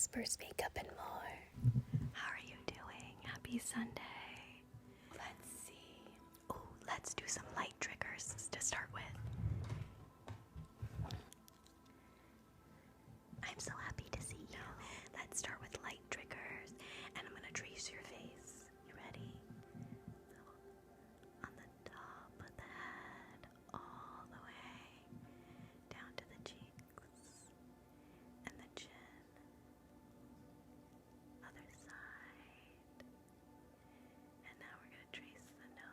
whispers, makeup, and more. How are you doing? Happy Sunday. Let's see. Oh, let's do some light triggers to start with. I'm so happy to see you. Let's start with light triggers, and I'm gonna trace your face. You ready? On the top of the head, all the way down to the cheeks and the chin. Other side. And now we're gonna trace the nose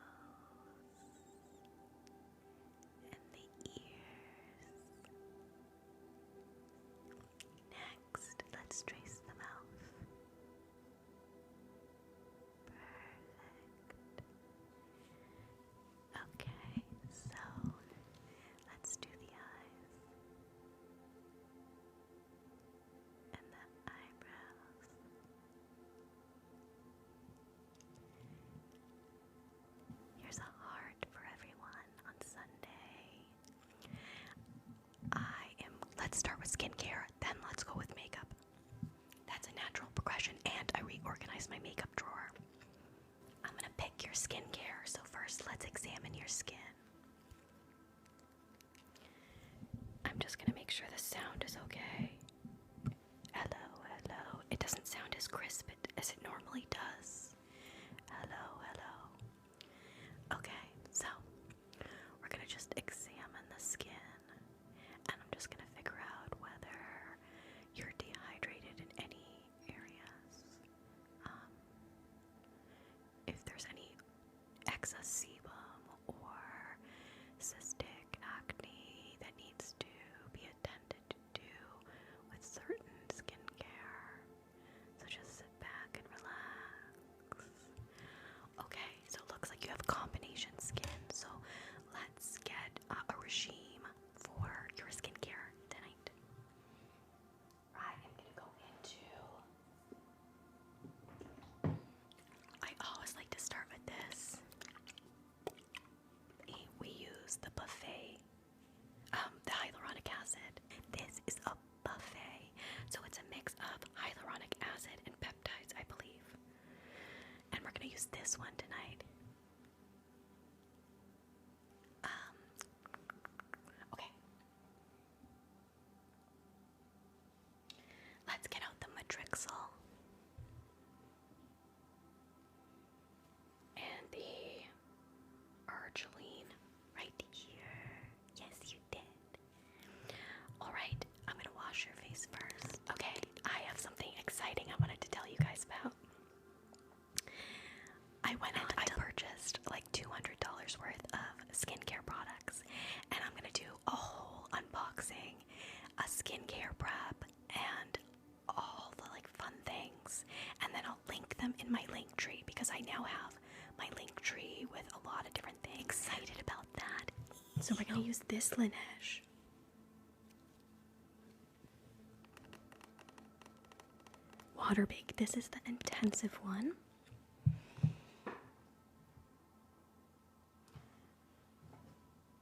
and the ears. Next, let's trace the mouth. Perfect. Okay, so let's do the eyes and the eyebrows. Here's a heart for everyone on Sunday. Let's start with skincare, then let's go with makeup. That's a natural progression, and I reorganized my makeup drawer. I'm gonna pick your skincare, so first let's examine your skin. I'm just gonna make sure the sound is okay. Hello, hello. It doesn't sound as crisp as it normally does. Hello, hello. Okay, so we're gonna just examine the skin, and I'm just gonna figure out whether you're dehydrated in any areas. If there's any excess sebum or cystic acne that needs to be attended to with certain skincare. So just sit back and relax. Okay, so it looks like you have combination skin, so let's get a regime for your skincare tonight. I am going to go into... I always like to start with this. We use the buffet, the hyaluronic acid. This is a buffet, so it's a mix of hyaluronic acid and peptides, I believe. And we're going to use this one tonight. Okay. Let's get out the Matrixyl and the Arginine right here. Yes, you did. Alright, I'm gonna wash your face first. Okay, I have something exciting I wanted to tell you guys about. I purchased like $200 worth of skincare products, and I'm gonna do a whole unboxing, a skincare prep, and all the like fun things, and then I'll link them in my link tree because I now have my link tree with a lot of different things. Excited about that. So we're gonna use this Laneige. Water Bake. This is the intensive one.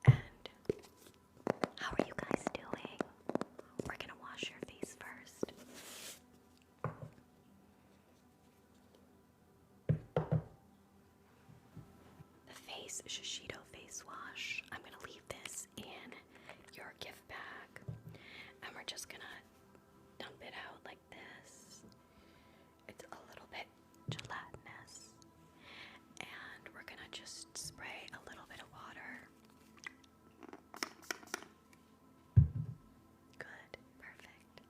And how are you guys doing? We're gonna wash your face first. The face Shiseido face wash. I'm gonna leave this in your gift bag, and we're just gonna dump it out like this. It's a little bit gelatinous, and we're gonna just spray a little bit of water. Good, perfect.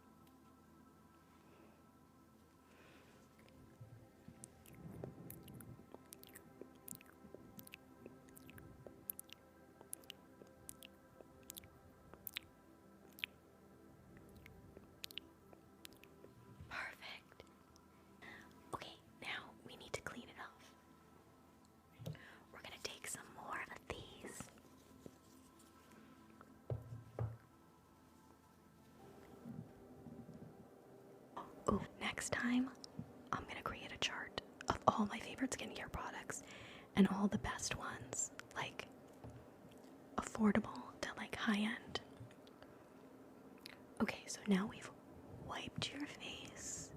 Perfect. Okay, now we need to clean it off. We're gonna take some more of these. Oh, next time, I'm gonna create a chart of all my favorite skincare products and all the best ones, like affordable to like high end. Okay, so now we've wiped your face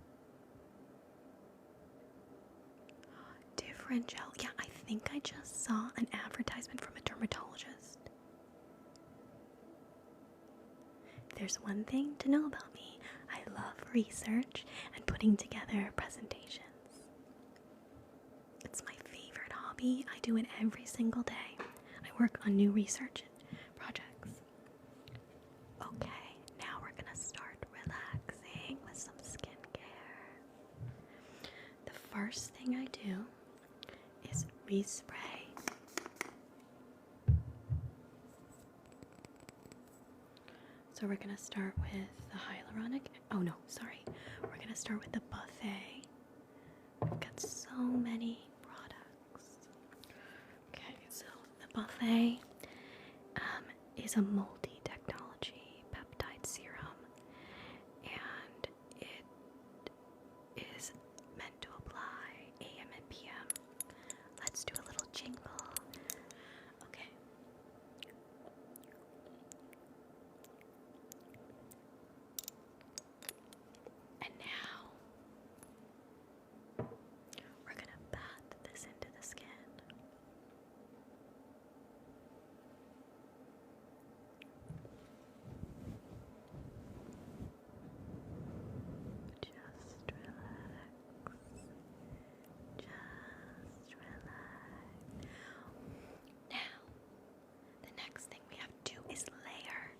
infrared gel. Yeah, I think I just saw an advertisement from a dermatologist. There's one thing to know about me. I love research and putting together presentations. It's my favorite hobby. I do it every single day. I work on new research projects. Okay, now we're gonna start relaxing with some skincare. The first thing I do is respray. So we're gonna start with the hyaluronic. Oh no, sorry. We're gonna start with the buffet. We've got so many products. Okay, so the buffet is a multi-technology peptide serum, and it is meant to apply AM and PM. Let's do a little jingle. Okay. And now we're gonna pat this into the skin. Just relax. Just relax. Now, the next thing we have to do is layer.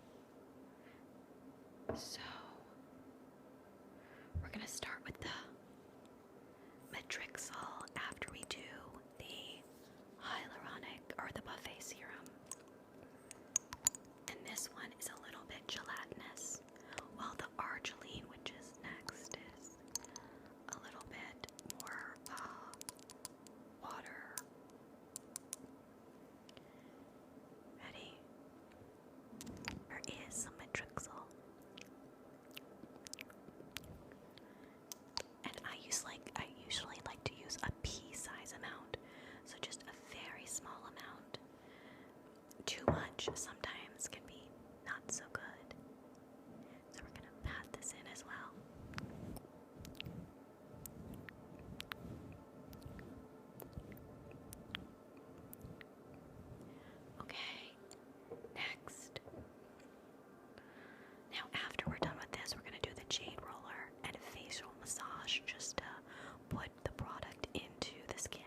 So, we're going to start with the Matrixol after we do the hyaluronic or the buffet serum. And this one is a little bit gelatinous, while the arginine, which is next, is a little bit more water. Ready? There is some Matrixol. And I usually like to use a pea-size amount, so just a very small amount. Too much sometimes can be not so good. So we're gonna pat this in as well. Okay, next. Now after we're done with this, we're gonna do the jade roller and a facial massage just to put the product into the skin.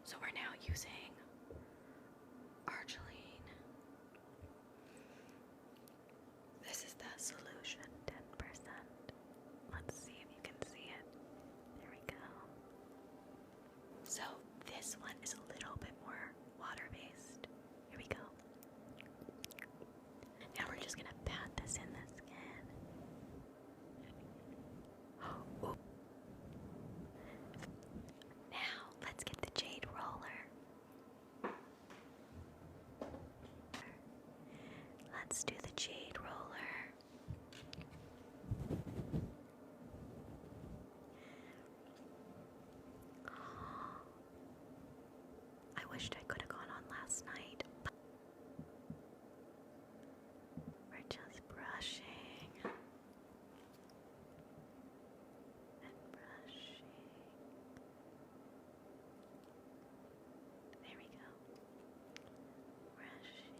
So we're now using arginine. This is the solution, 10%. Let's see if you can see it. There we go. So this one is a little bit more water-based. Here we go. Now we're just gonna pat this in the skin. Oh. Now let's get the jade roller. Let's do the jade roller. I wished I could have gone on last night. We're just brushing and brushing. There we go. Brushing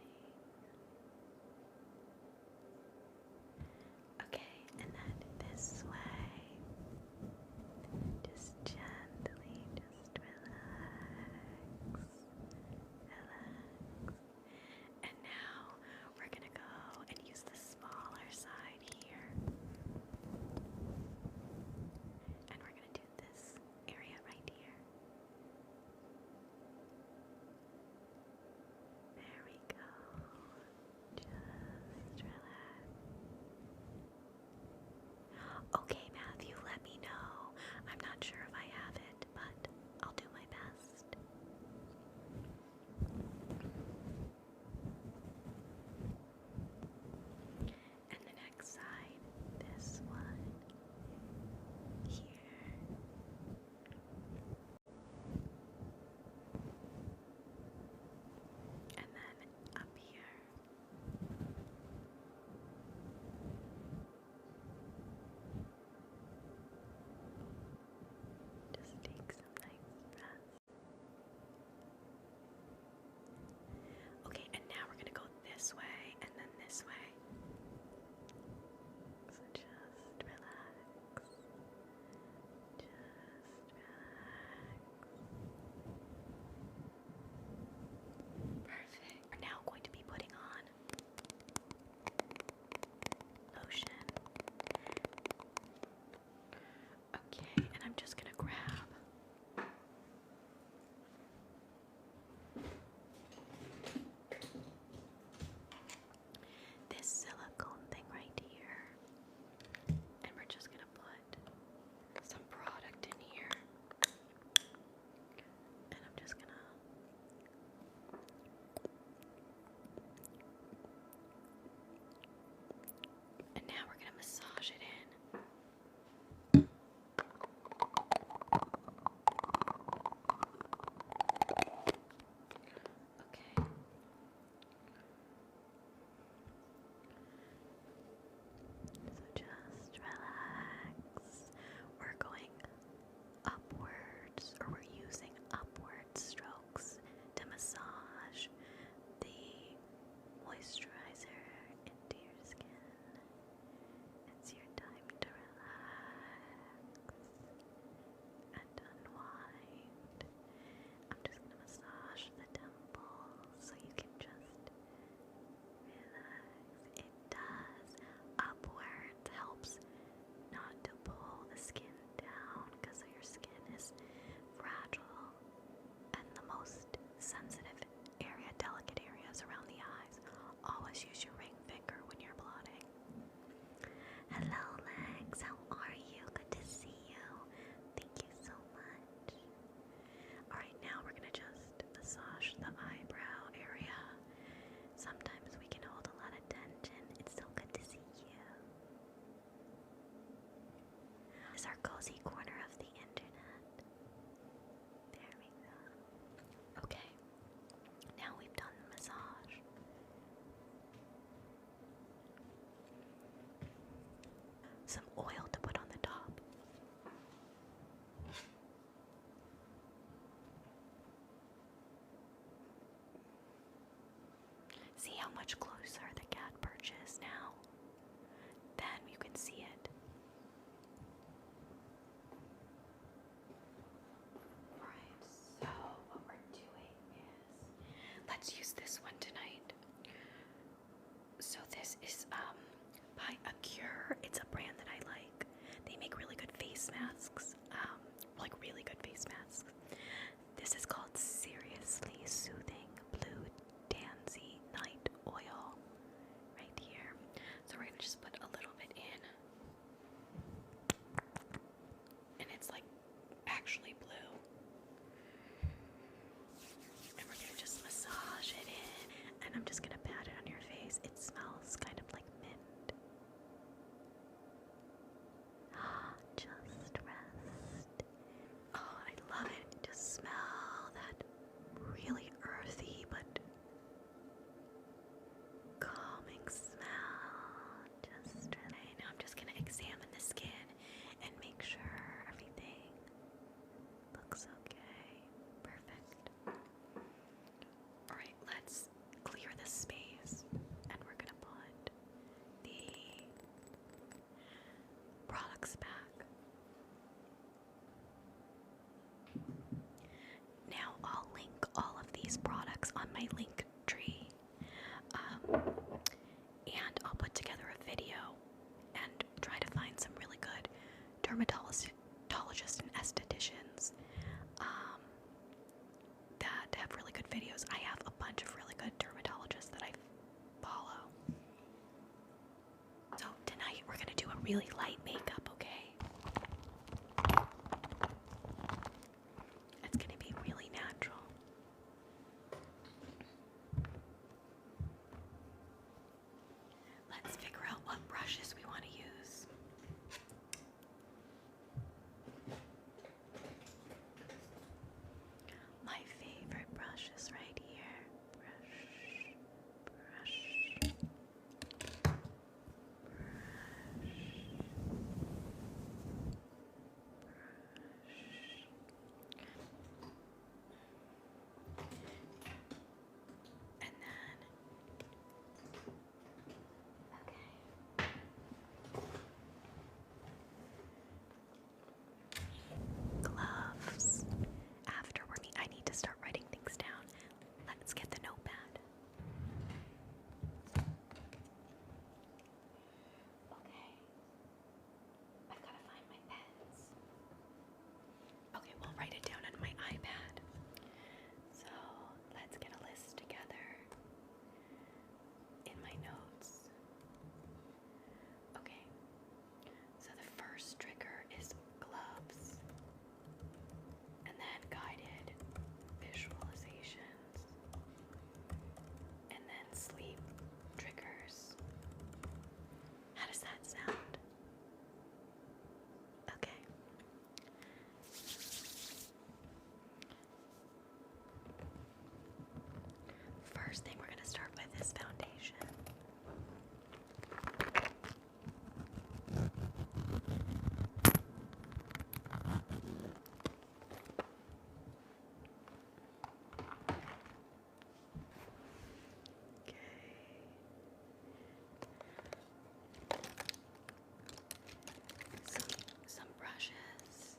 some oil to put on the top. See how much closer the cat perch is now? Then you can see it. Alright, so what we're doing is, let's use this one tonight. So this is by Acure. It's a brand that I like. They make really good face masks. Like really good face masks. This is called Seriously Soothing Blue Tansy Night Oil. Right here. So we're gonna just put a little bit in. And it's like actually blue. And we're gonna just massage it in. And I'm just gonna pat it on your face. It smells kind of like mint. Just rest. Oh, I love it. Just smell that really earthy but calming smell. Just right now, I'm just gonna examine the skin and make sure everything looks okay. Perfect. Alright, let's clear the space and we're gonna put the products back. Now I'll link all of these products on my link tree, and I'll put together a video and try to find some really good dermatologists and estheticians that have really good videos. I have a bunch of really good dermatologists that I follow. So tonight we're gonna do a really light makeup, okay? It's gonna be really natural. Let's figure out what brushes we want to use. My favorite brush is right here. Brush. And then, okay. Gloves. After I need to start writing things down. Let's get the notepad. Okay. I've got to find my pens. Okay, we'll write it down on my iPad. So let's get a list together in my notes. Okay, so the first trigger is gloves, and then guided visualizations, and then sleep triggers. How does that sound? Okay. First thing we're going to start with is foundation. Okay. Some brushes.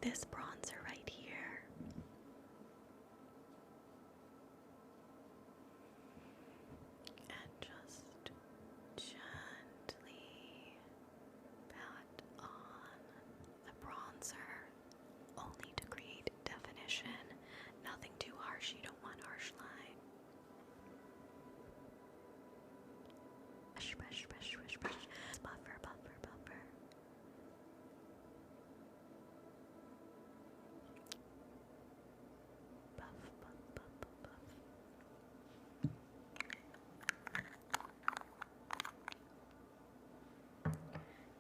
this bronzer right here. And just gently pat on the bronzer, only to create definition. Nothing too harsh, you don't want harsh line. Brush, brush, brush, brush, brush. Buffer, buffer, buffer. Buff, buff, buff, buff, buff.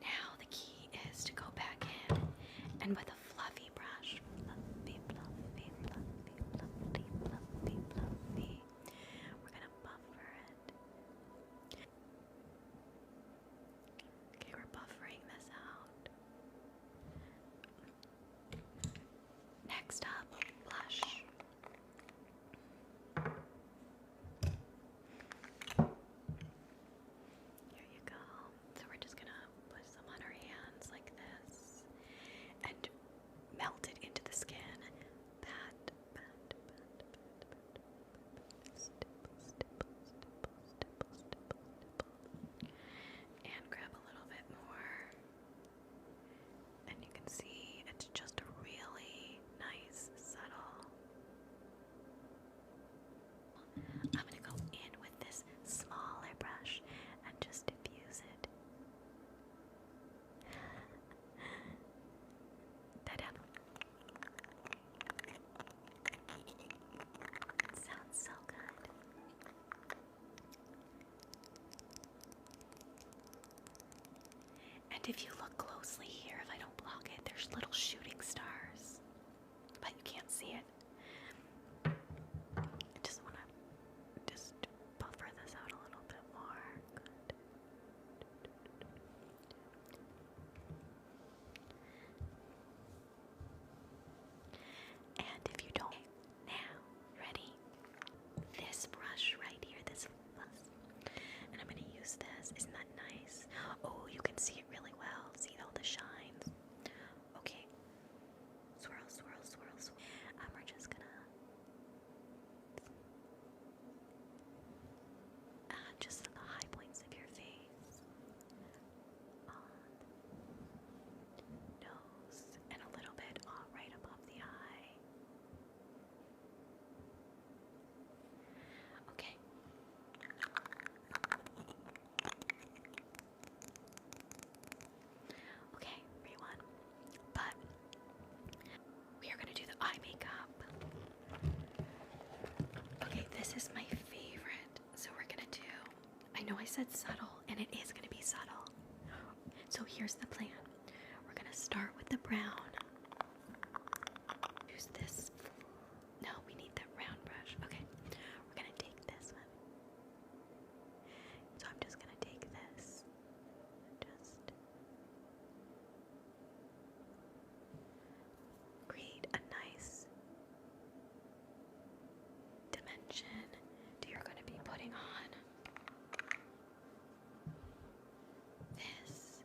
Now the key is to go back in and with a fluffy brush, fluffy, fluffy, fluffy, fluffy, fluffy, fluffy, we're gonna buffer it. Okay, we're buffering this out. Next up, blush. Here you go. So we're just gonna put some on our hands like this and melt it into the skin. Pat, pat, pat, pat, pat, pat. Stipple, stipple, stipple, stipple, stipple, stipple. And grab a little bit more. And you can see it's just a really nice, subtle. I'm going to go in with this smaller brush and just diffuse it. Ta-da! It sounds so good. And if you look closely here, if I don't block it, there's little shooting stars, but you can't see it. I just want to just buffer this out a little bit more. Good. And if you don't, now, ready? This brush right here, this fuzz. And I'm going to use this. Isn't that nice? Oh, you can see it really well. See all the shines? Okay. Swirl, swirl, swirl, swirl. We're just going to just the high points of your face. On nose and a little bit right above the eye. Okay. Okay, everyone. But we are going to do the eye makeup. Okay, this is my favorite. So we're going to do, I know I said subtle, and it is going to be subtle. So here's the plan. We're going to start with the brown. Use this. No, we need that round brush. Okay, we're going to take this one. So I'm just going to take this. Just create a nice dimension that you're going to be putting on this.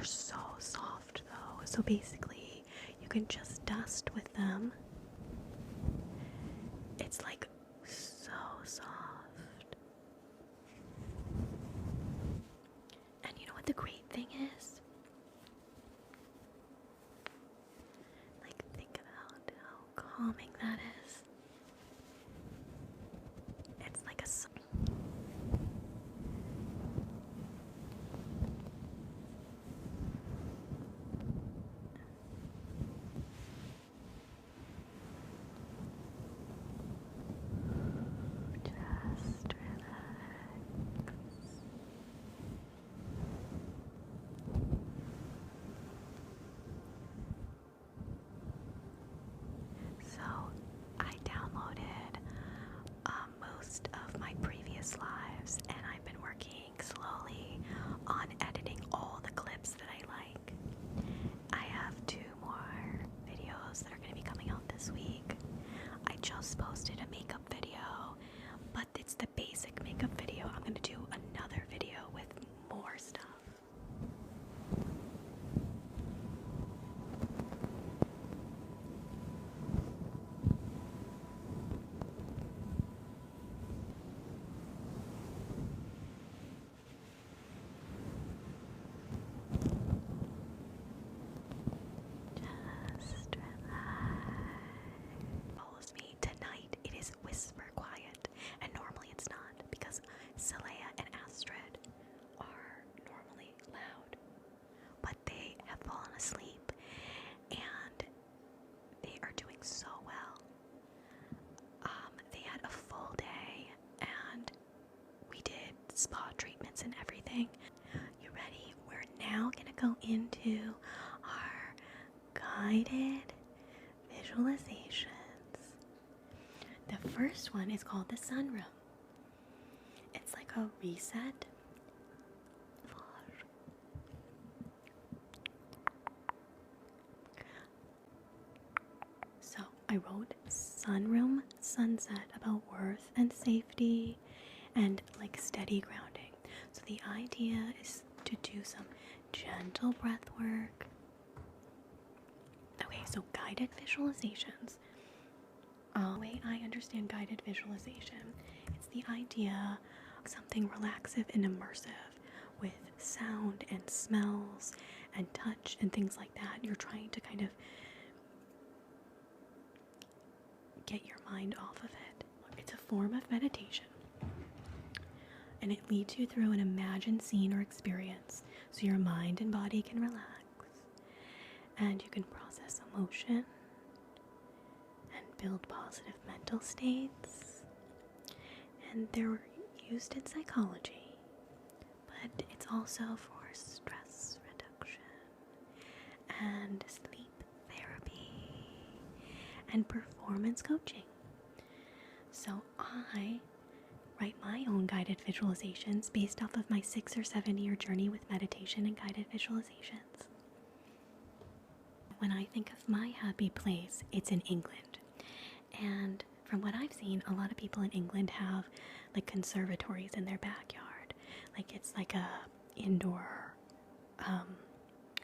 They're so soft though. So basically, you can just dust with them. It's like so soft. And you know what the great thing is? Like, think about how calming that is. It's like a just relax. So I downloaded most of my previous lives, and I've been working slowly on editing all the clips that I like. I have 2 more videos that are going to be coming out this week. I just posted a makeup video, but it's the basic makeup video. I'm going to do another video with more stuff. Just relax. Follows me tonight. It is whisper quiet, and normally it's not because Celea and Astrid are normally loud, but they have fallen asleep and they are doing so well. They had a full day and we did spa treatments and everything. You ready? We're now gonna go into our guided visualizations. The first one is called the sunroom. It's like a reset. So I wrote sunroom sunset about worth and safety and like steady grounding. So the idea is to do some gentle breath work. Okay, so guided visualizations. The way I understand guided visualization, it's the idea of something relaxive and immersive with sound and smells and touch and things like that. You're trying to kind of get your mind off of it. It's a form of meditation, and it leads you through an imagined scene or experience so your mind and body can relax and you can process emotion and build positive mental states. And they're used in psychology, but it's also for stress reduction and sleep therapy and performance coaching. So I write my own guided visualizations based off of my 6 or 7 year journey with meditation and guided visualizations. When I think of my happy place, it's in England. And from what I've seen, a lot of people in England have like conservatories in their backyard. Like it's like a indoor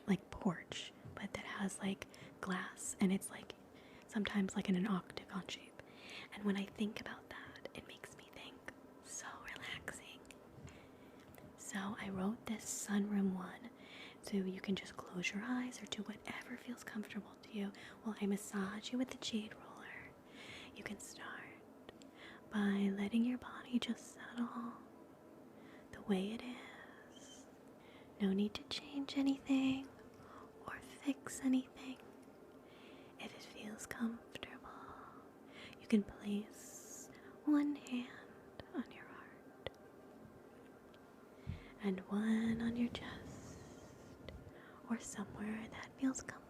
like porch, but that has like glass, and it's like sometimes like in an octagon shape. And when I think about that, it makes me think so relaxing. So I wrote this sunroom one, so you can just close your eyes or do whatever feels comfortable to you while I massage you with the jade roller. You can start by letting your body just settle the way it is. No need to change anything or fix anything. If it feels comfortable, you can place one hand on your heart and one on your chest or somewhere that feels comfortable.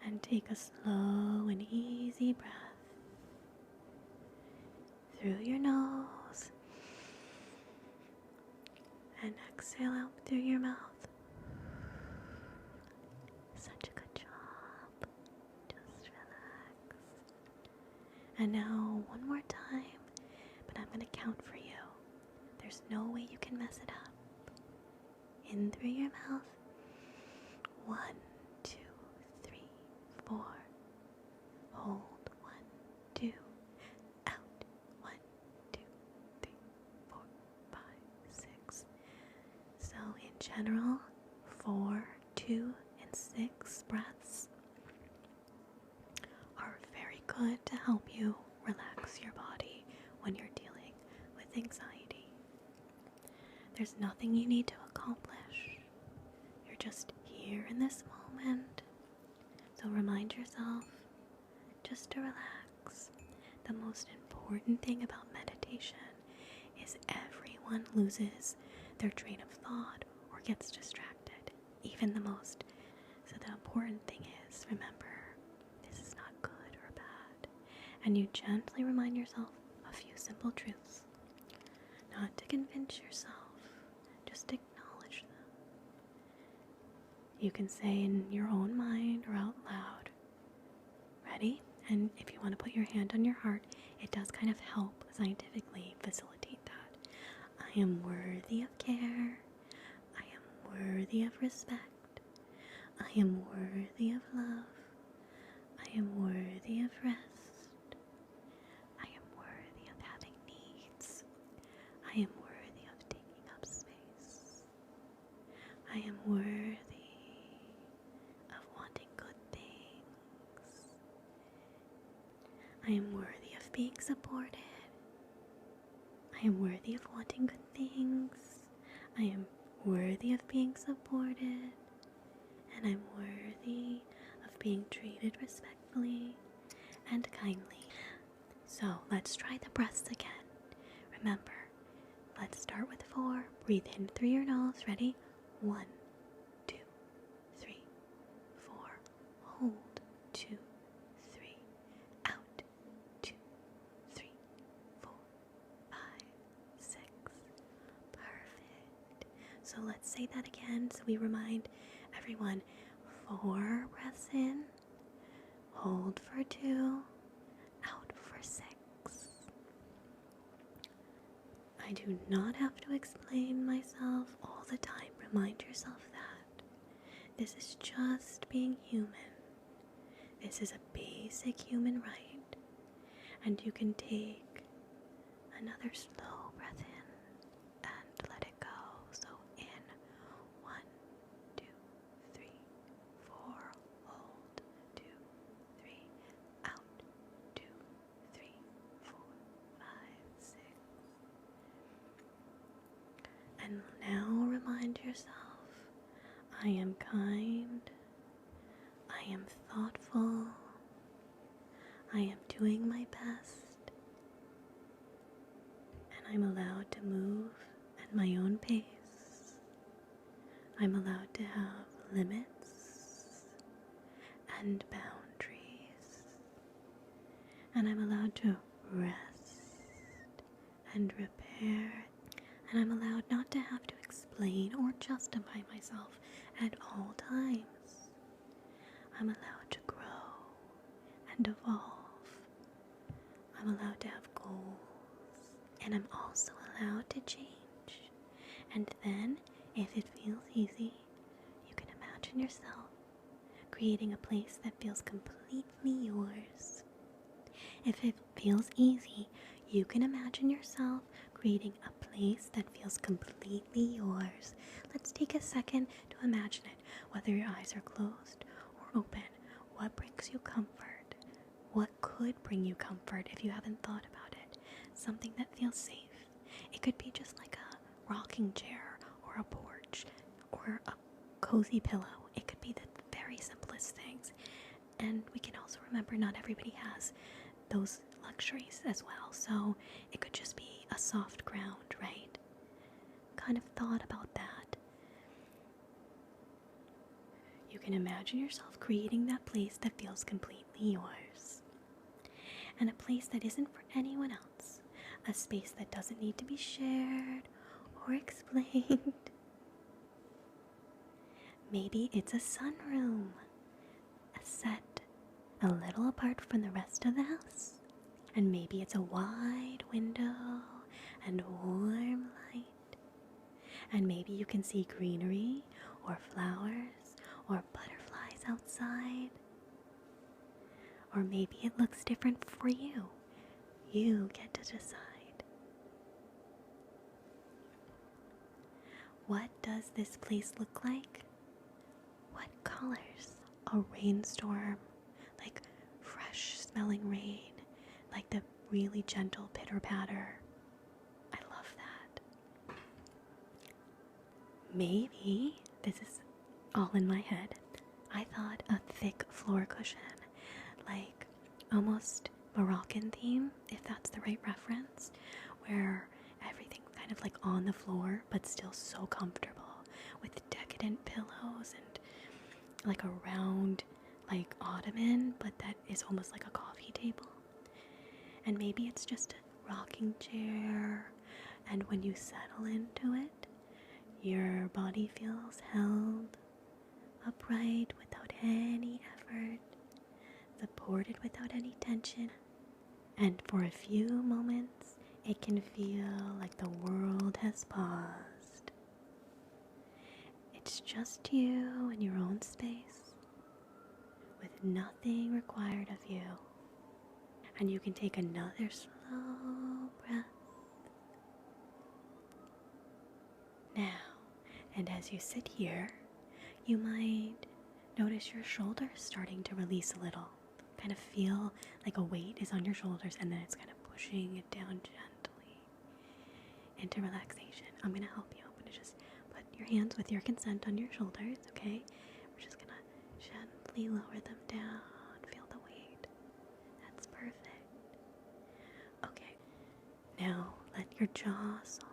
And take a slow and easy breath through your nose and exhale out through your mouth. Such a good job. Just relax. And now one more time, but I'm going to count for you. There's no way you can mess it up. in through your mouth. 1, 2, 3, 4. Hold. 1, 2. Out. 1, 2, 3, 4, 5, 6. So in general, 4, 2, and 6 breaths are very good to help you relax your body when you're dealing with anxiety. There's nothing you need to accomplish. You're just here in this moment. So remind yourself just to relax. The most important thing about meditation is everyone loses their train of thought or gets distracted, even the most. So the important thing is, remember, this is not good or bad. And you gently remind yourself a few simple truths. Not to convince yourself, just acknowledge them. You can say in your own mind or out loud. Ready? And if you want to put your hand on your heart, it does kind of help scientifically facilitate that. I am worthy of care. I am worthy of respect. I am worthy of love. I am worthy of rest. I am worthy of having needs. I am worthy of taking up space. I am worthy of wanting good things. I am worthy of being supported. I am worthy of wanting good things. I am worthy of being supported. And I'm worthy of being treated respectfully and kindly. So let's try the breaths again. Remember, let's start with 4. Breathe in through your nose. Ready? 1, 2, 3, 4. Hold. 2, 3. Out. 2, 3, 4, 5, 6. Perfect. So let's say that again so we remind everyone. 4 breaths in. Hold for 2. Out for 6. I do not have to explain myself all the time. Remind yourself that. This is just being human. This is a basic human right. And you can take another slow breath in and let it go. So in 1, 2, 3, 4. Hold. 2, 3. Out. 2, 3, 4, 5, 6. And now remind yourself, I am kind, I am thoughtful, I am doing my best, and I'm allowed to move at my own pace. I'm allowed to have limits and boundaries, and I'm allowed to rest and repair. And I'm allowed not to have to explain or justify myself at all times. I'm allowed to grow and evolve. I'm allowed to have goals. And I'm also allowed to change. And then, if it feels easy, you can imagine yourself creating a place that feels completely yours. If it feels easy, you can imagine yourself creating a place that feels completely yours. Let's take a second to imagine it, whether your eyes are closed or open. What brings you comfort? What could bring you comfort if you haven't thought about it? Something that feels safe. It could be just like a rocking chair or a porch or a cozy pillow. It could be the very simplest things. And we can also remember not everybody has those luxuries as well, so it could just be a soft ground, right? Kind of thought about that. You can imagine yourself creating that place that feels completely yours, and a place that isn't for anyone else, a space that doesn't need to be shared or explained. Maybe it's a sunroom, a set a little apart from the rest of the house. And maybe it's a wide window and warm light. And maybe you can see greenery or flowers or butterflies outside. Or maybe it looks different for you. You get to decide. What does this place look like? What colors? A rainstorm, like fresh smelling rain, like the really gentle pitter patter. I love that. Maybe, this is all in my head, I thought a thick floor cushion, like almost Moroccan theme, if that's the right reference, where everything's kind of like on the floor but still so comfortable, with decadent pillows and like a round like ottoman, but that is almost like a coffee table. And maybe it's just a rocking chair, and when you settle into it, your body feels held upright without any effort, supported without any tension. And for a few moments, it can feel like the world has paused. It's just you in your own space, with nothing required of you. And you can take another slow breath. Now, and as you sit here, you might notice your shoulders starting to release a little. Kind of feel like a weight is on your shoulders, and then it's kind of pushing it down gently into relaxation. I'm going to help you. I'm going to just put your hands with your consent on your shoulders, okay? We're just going to gently lower them down. Feel the weight. That's perfect. Okay. Now let your jaw soften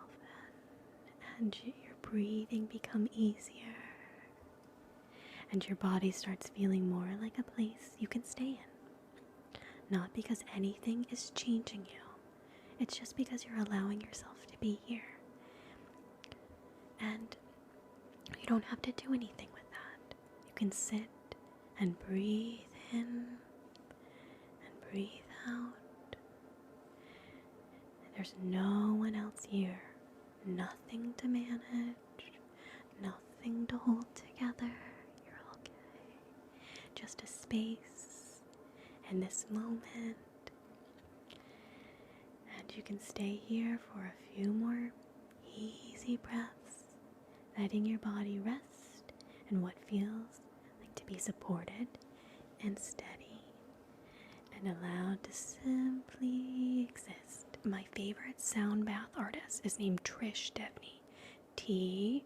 and your breathing become easier. And your body starts feeling more like a place you can stay in. Not because anything is changing you. It's just because you're allowing yourself to be here. And you don't have to do anything with that. You can sit and breathe in and breathe out. There's no one else here. Nothing to manage. Nothing to hold together. Just a space and this moment, and you can stay here for a few more easy breaths, letting your body rest in what feels like to be supported and steady and allowed to simply exist. My favorite sound bath artist is named Trish Debney, Tryshe.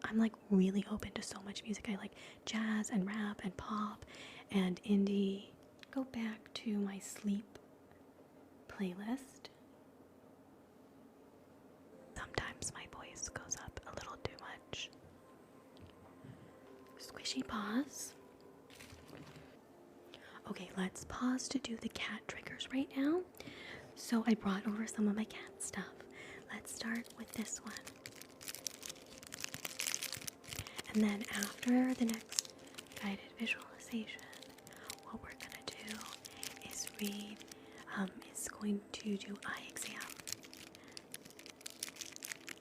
I'm like really open to so much music. I like jazz and rap and pop and indie. Go back to my sleep playlist. Sometimes my voice goes up a little too much. Squishy paws. Okay, let's pause to do the cat triggers right now. So I brought over some of my cat stuff. Let's start with this one. And then after the next guided visualization, what we're going to do is going to do eye exam.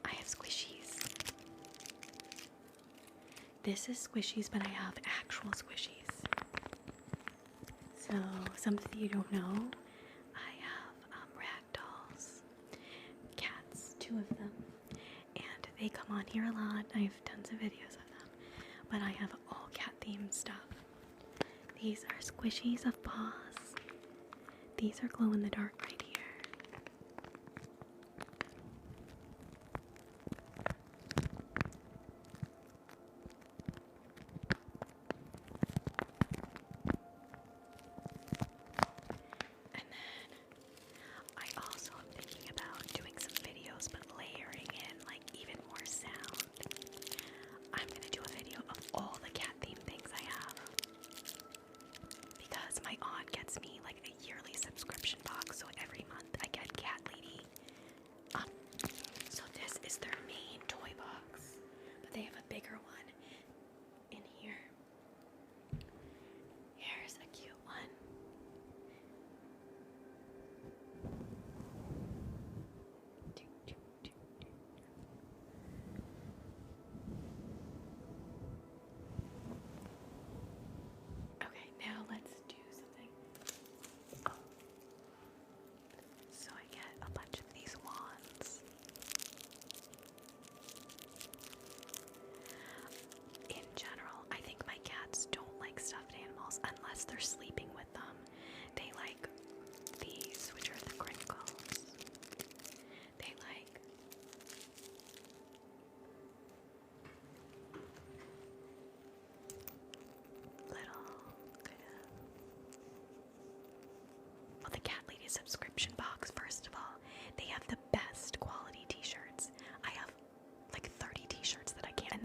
I have squishies. This is squishies, but I have actual squishies. So, something you don't know, I have ragdolls, cats, 2 of them, and they come on here a lot. I have tons of videos of them, but I have all cat themed stuff. These are squishies of paws. These are glow in the dark right here. And then I also am thinking about doing some videos but layering in like even more sound. I'm gonna do a video of all the cat themed things I have, because my aunt gets me like a yearly subscription box, so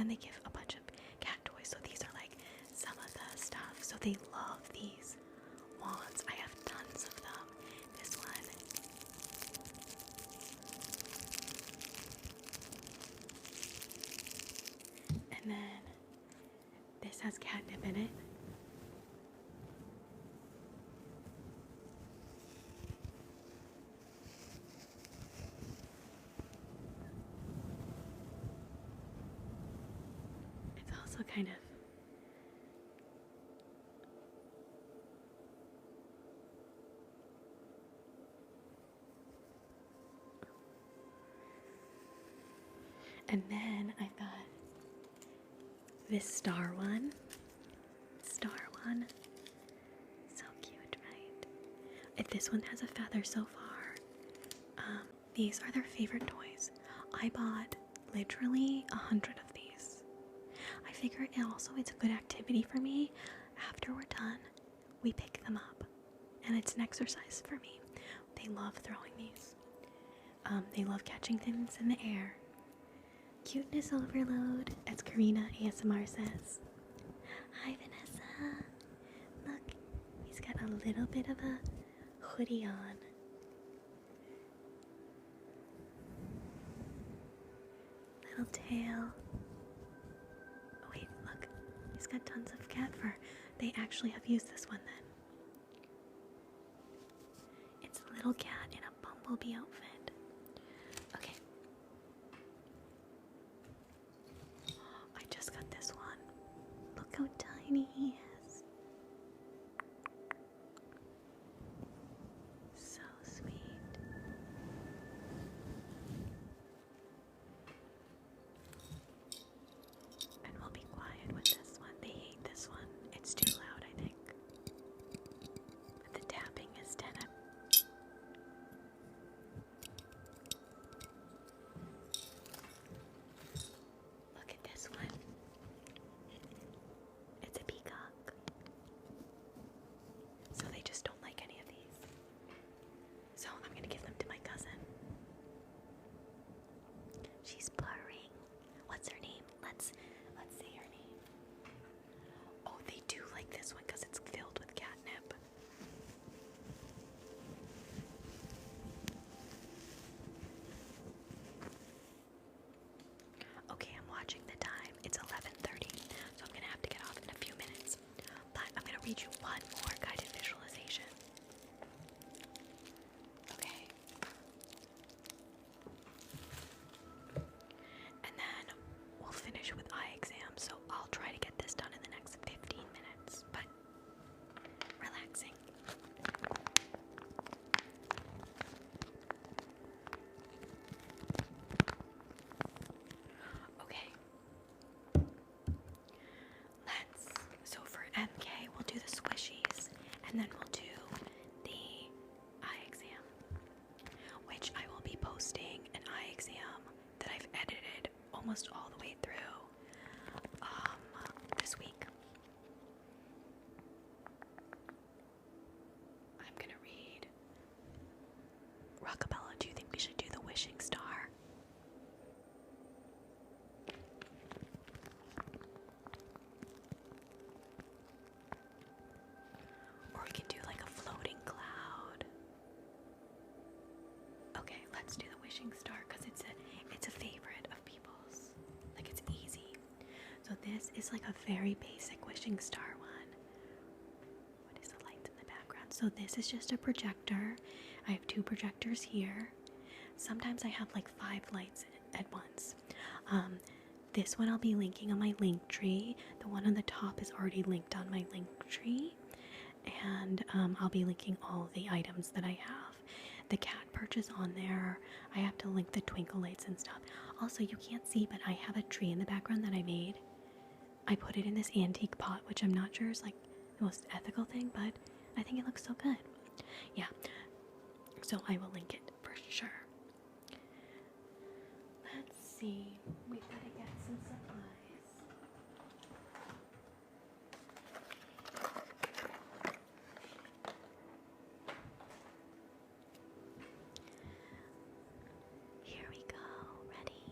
then they give a bunch of cat toys. So these are like some of the stuff. So they love these wands. I have tons of them. This one. And then this has catnip in it. It's also kind of and then I got this star one. So cute, right? If this one has a feather so far. These are their favorite toys. I bought literally 100 of these. I figure it also it's a good activity for me. After we're done, we pick them up. And it's an exercise for me. They love throwing these. They love catching things in the air. Cuteness overload, as Karina ASMR says. Hi Vanessa. Look, he's got a little bit of a hoodie on. Little tail. Oh wait, look. He's got tons of cat fur. They actually have used this one then. It's a little cat in a bumblebee outfit. Okay. I just got this one. Look how tiny he is. So sweet. And we'll be quiet with this one. They hate this one. It's too loud, I think. But the tapping is 10 up. Look at this one. It's a peacock. So they just don't like any of these. So I'm gonna give them to my cousin. She's purring. What's her name? Let's say her name. Oh, they do like this one because it's filled with catnip. Okay, I'm watching the time. It's 11:30, so I'm gonna have to get off in a few minutes. But I'm gonna read you one more guided visualization. Okay. And then we'll finish with eye exam, so I'll try to get this done in the next 15 minutes, but relaxing. Okay. So for MK, we'll do the squishies, and then we'll do the eye exam, which I will be posting an eye exam that I've edited almost all the way through this week. I'm gonna read Rockabella. Do you think we should do the wishing star? Or we can do like a floating cloud. Okay, let's do the wishing star because it's a favorite of people's. Like it's easy. So this is like a very basic wishing star one. What is the lights in the background? So this is just a projector. I have 2 projectors here. Sometimes I have like 5 lights at once. This one I'll be linking on my link tree. The one on the top is already linked on my link tree. And I'll be linking all of the items that I have. The cat perch is on there. I have to link the twinkle lights and stuff. Also, you can't see, but I have a tree in the background that I made. I put it in this antique pot, which I'm not sure is like the most ethical thing, but I think it looks so good. Yeah, so I will link it for sure. Let's see. We've got to get some supplies. Here we go. Ready?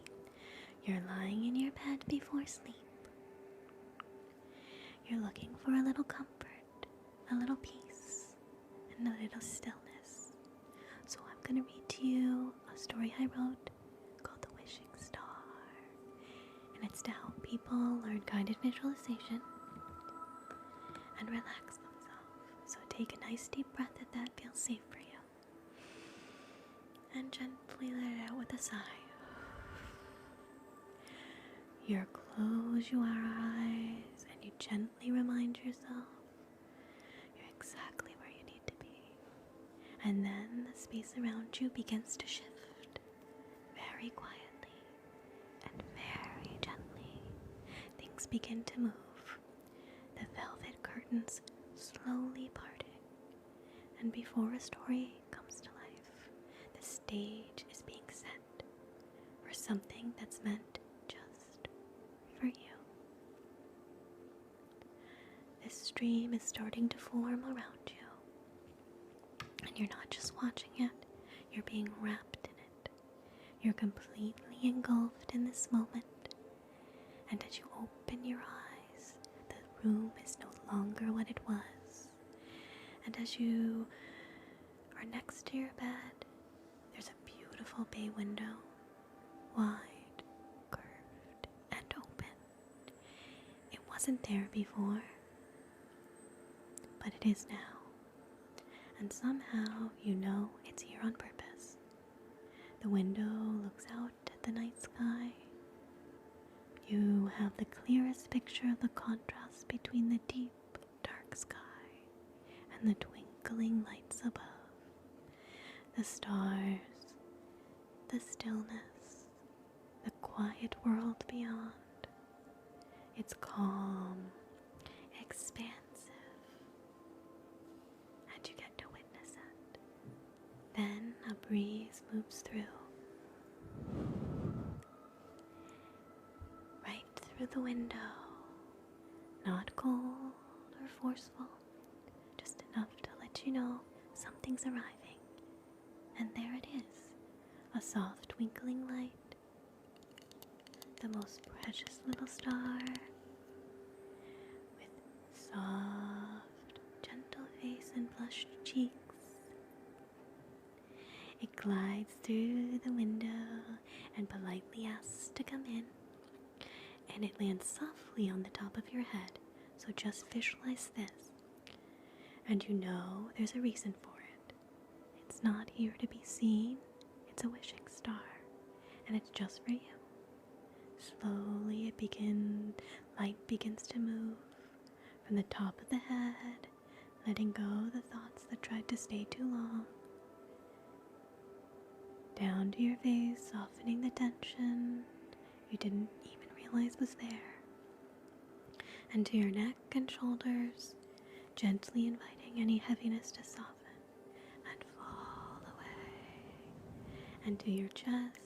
You're lying in your bed before sleep. You're looking for a little comfort, a little peace, and a little stillness. So I'm going to read to you a story I wrote called The Wishing Star. And it's to help people learn guided visualization and relax themselves. So take a nice deep breath if that feels safe for you. And gently let it out with a sigh. You close your eyes and you gently remind yourself you're exactly where you need to be. And then the space around you begins to shift very quietly and very gently. Things begin to move. The velvet curtains slowly parting. And before a story comes to life, the stage is being set for something that's meant just for you. This dream is starting to form around you. And you're not just watching it, you're being wrapped in it. You're completely engulfed in this moment. And as you open your eyes, the room is no longer what it was. And as you are next to your bed, there's a beautiful bay window, wide, curved, and open. It wasn't there before, but it is now. And somehow you know it's here on purpose. The window looks out at the night sky. You have the clearest picture of the contrast between the deep, dark sky and the twinkling lights above. The stars, the stillness, the quiet world beyond. It's calm, expansive, and you get to witness it. Then a breeze moves through, right through the window, not cold or forceful, just enough to let you know something's arriving. And there it is, a soft twinkling light, the most precious little star, with soft, gentle face and flushed cheeks. It glides through the window and politely asks to come in. And it lands softly on the top of your head, so just visualize this. And you know there's a reason for it. It's not here to be seen, it's a wishing star, and it's just for you. Slowly light begins to move from the top of the head, letting go the thoughts that tried to stay too long. Down to your face, softening the tension you didn't even realize was there. And to your neck and shoulders, gently inviting any heaviness to soften and fall away. And to your chest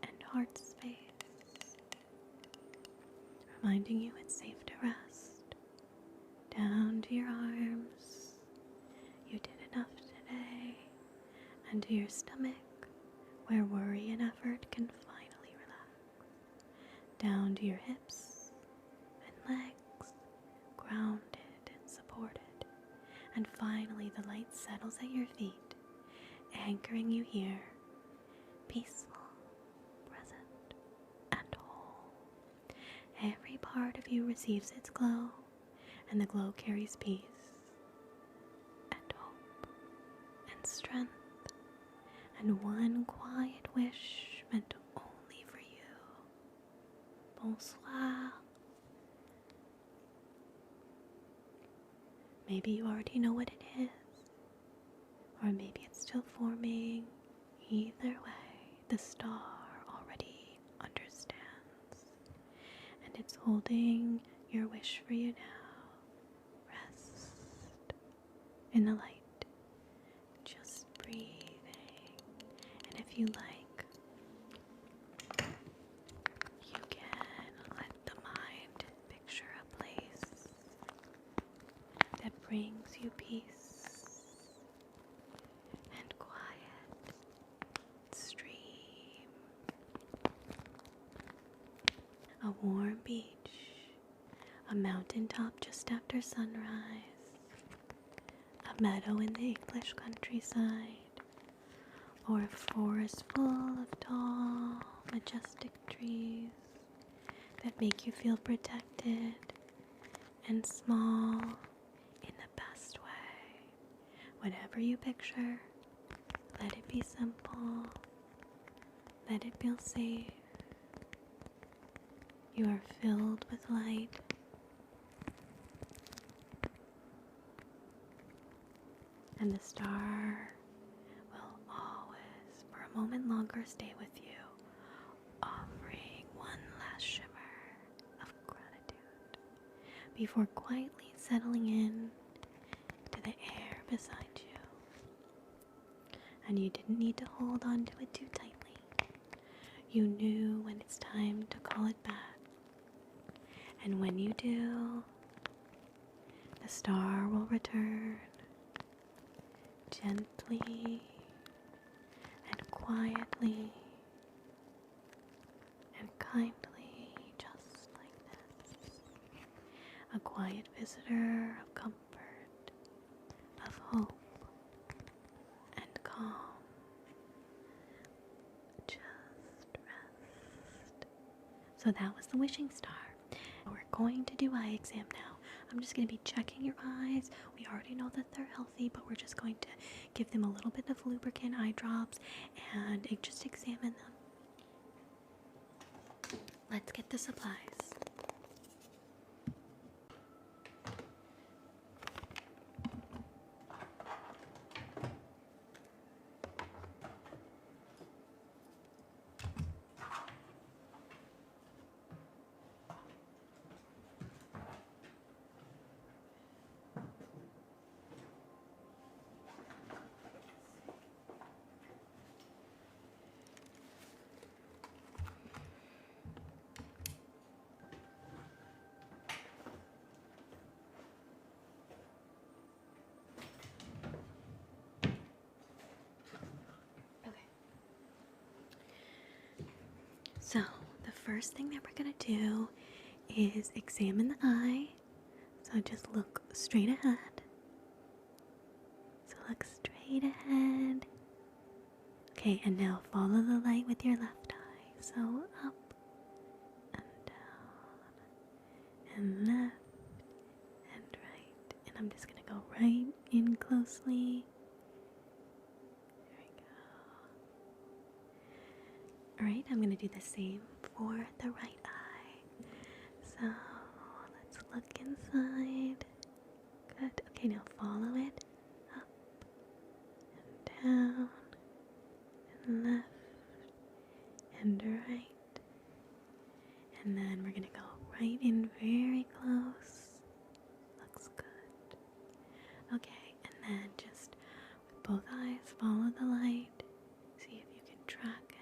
and heart space, reminding you it's safe to rest. Down to your arms, you did enough today. And to your stomach, where worry and effort can finally relax. Down to your hips and legs, grounded and supported. And finally the light settles at your feet, anchoring you here, peaceful, present, and whole. Every part of you receives its glow, and the glow carries peace, and hope, and strength, and one quiet wish meant only for you. Bonsoir. Maybe you already know what it is, or maybe it's still forming. Either way, the star already understands, and it's holding your wish for you now. Rest in the light, just breathing. And if you like, you can let the mind picture a place that brings you peace and quiet. Stream warm beach, a mountaintop just after sunrise, a meadow in the English countryside, or a forest full of tall, majestic trees that make you feel protected and small in the best way. Whatever you picture, let it be simple. Let it feel safe. You are filled with light. And the star will always, for a moment longer, stay with you, offering one last shimmer of gratitude before quietly settling in to the air beside you. And you didn't need to hold on to it too tightly. You knew when it's time to call it back. And when you do, the star will return gently and quietly and kindly, just like this. A quiet visitor of comfort, of hope, and calm. Just rest. So that was the wishing star. We're going to do eye exam now. I'm just going to be checking your eyes. We already know that they're healthy, but we're just going to give them a little bit of lubricant eye drops and just examine them. Let's get the supplies. So, the first thing that we're going to do is examine the eye. So just look straight ahead. So look straight ahead. Okay, and now follow the light with your left eye. So up and down and left and right. And I'm just going to go right in closely. Alright, I'm going to do the same for the right eye. So, let's look inside. Good. Okay, now follow it. Up and down and left and right. And then we're going to go right in very close. Looks good. Okay, and then just with both eyes, follow the light. See if you can track it.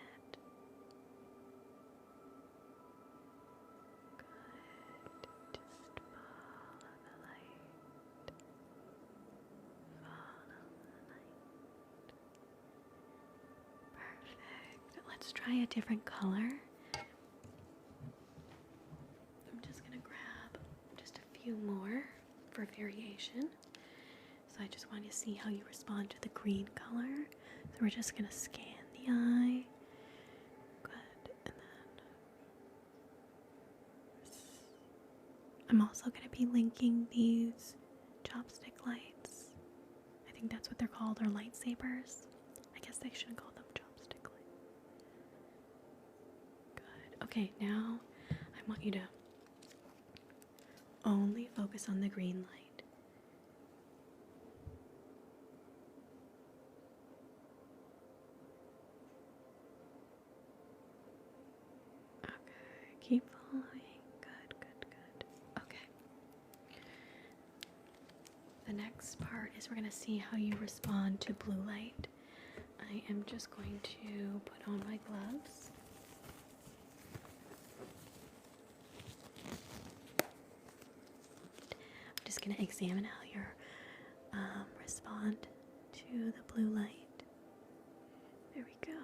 Let's try a different color. I'm just going to grab just a few more for variation. So I just want to see how you respond to the green color. So we're just going to scan the eye. Good. And then I'm also going to be linking these chopstick lights. I think that's what they're called, or lightsabers. I guess they shouldn't call them chopstick lights. Good. Okay, now I want you to only focus on the green light. Okay, keep following. Good, good, good. Okay. The next part is we're going to see how you respond to blue light. I am just going to put on my gloves. I'm just going to examine how you respond to the blue light. There we go.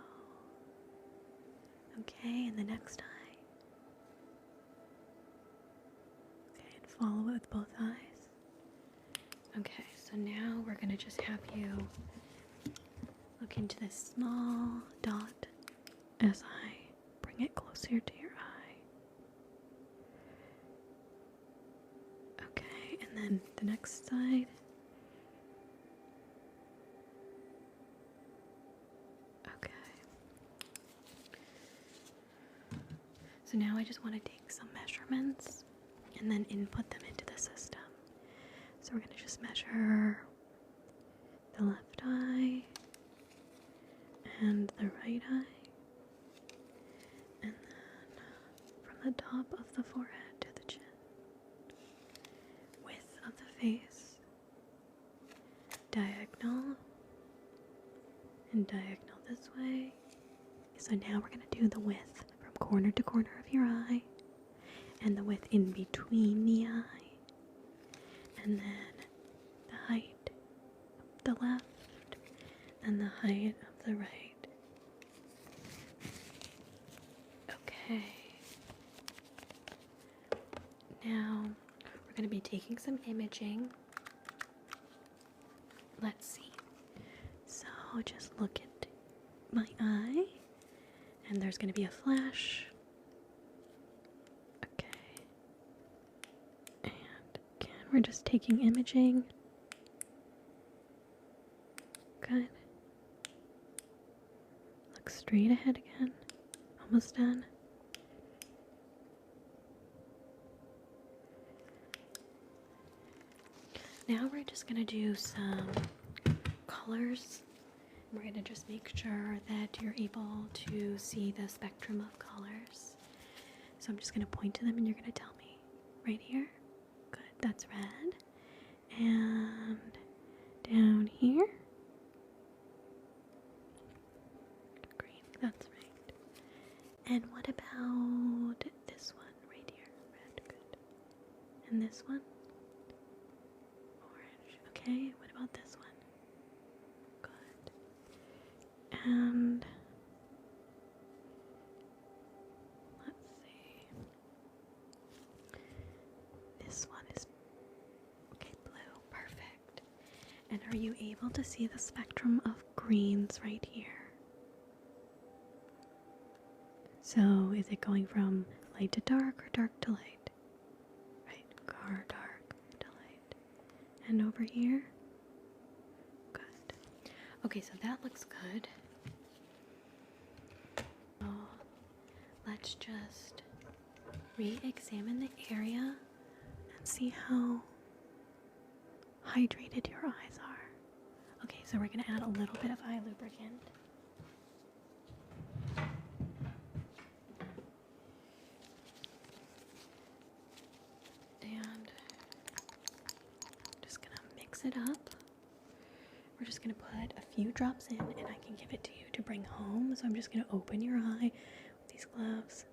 Okay, and the next eye. follow it with both eyes. Okay, so now we're gonna just have you look into this small dot as I bring it closer to your eye. Okay, and then the next side. Okay. So now I just want to take some measurements and then input them into the system. So we're going to just measure the left eye and the right eye, and then from the top of the forehead to the chin, width of the face, diagonal, and diagonal this way. So now we're going to do the width from corner to corner of your eye, and the width in between the eye, and then the height of the left and the height of the right. Okay. Now we're going to be taking some imaging. Let's see. So just look at my eye, and there's going to be a flash. Okay. And again, we're just taking imaging. Good. Look straight ahead again. Almost done. Now we're just going to do some colors. We're going to just make sure that you're able to see the spectrum of colors. So I'm just going to point to them and you're going to tell me. Right here. Good. That's red. And down here. Green. That's right. And what about this one right here? Red. Good. And this one? Orange. Okay. What about this one? Good. And let's see. This one is okay, blue. Perfect. And are you able to see the spectrum of greens right here? So is it going from light to dark or dark to light? Right, or dark to light. And over here? Good. Okay, so that looks good. So let's just re-examine the area and see how hydrated your eyes are. Okay, so we're going to add a little bit of eye lubricant. And just going to mix it up. We're just going to put a few drops in, and I can give it to you to bring home. So I'm just going to open your eye with these gloves.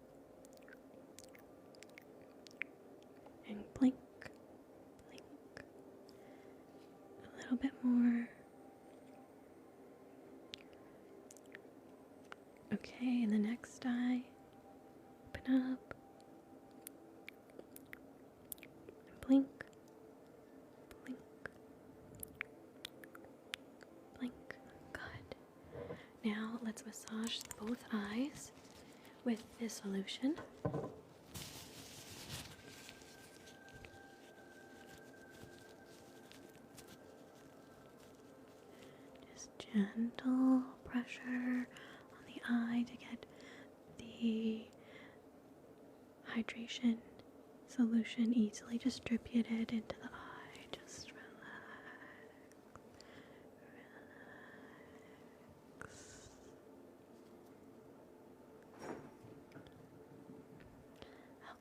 And blink, blink. A little bit more. Okay, and the next eye. Open up. And blink. Blink. Blink. Good. Now let's massage both eyes with this solution. Just gentle pressure on the eye to get the hydration solution easily distributed into the eye. Just relax. Relax.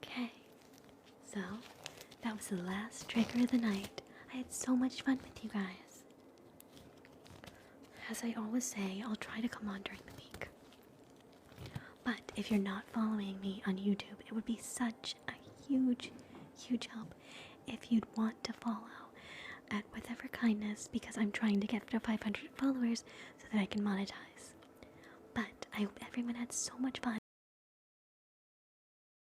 Okay, so that was the last trigger of the night. I had so much fun with you guys. As I always say, I'll try to come on during the week. But if you're not following me on YouTube, it would be such a huge, huge help if you'd want to follow at With Ever Kindness, because I'm trying to get to 500 followers so that I can monetize. But I hope everyone had so much fun,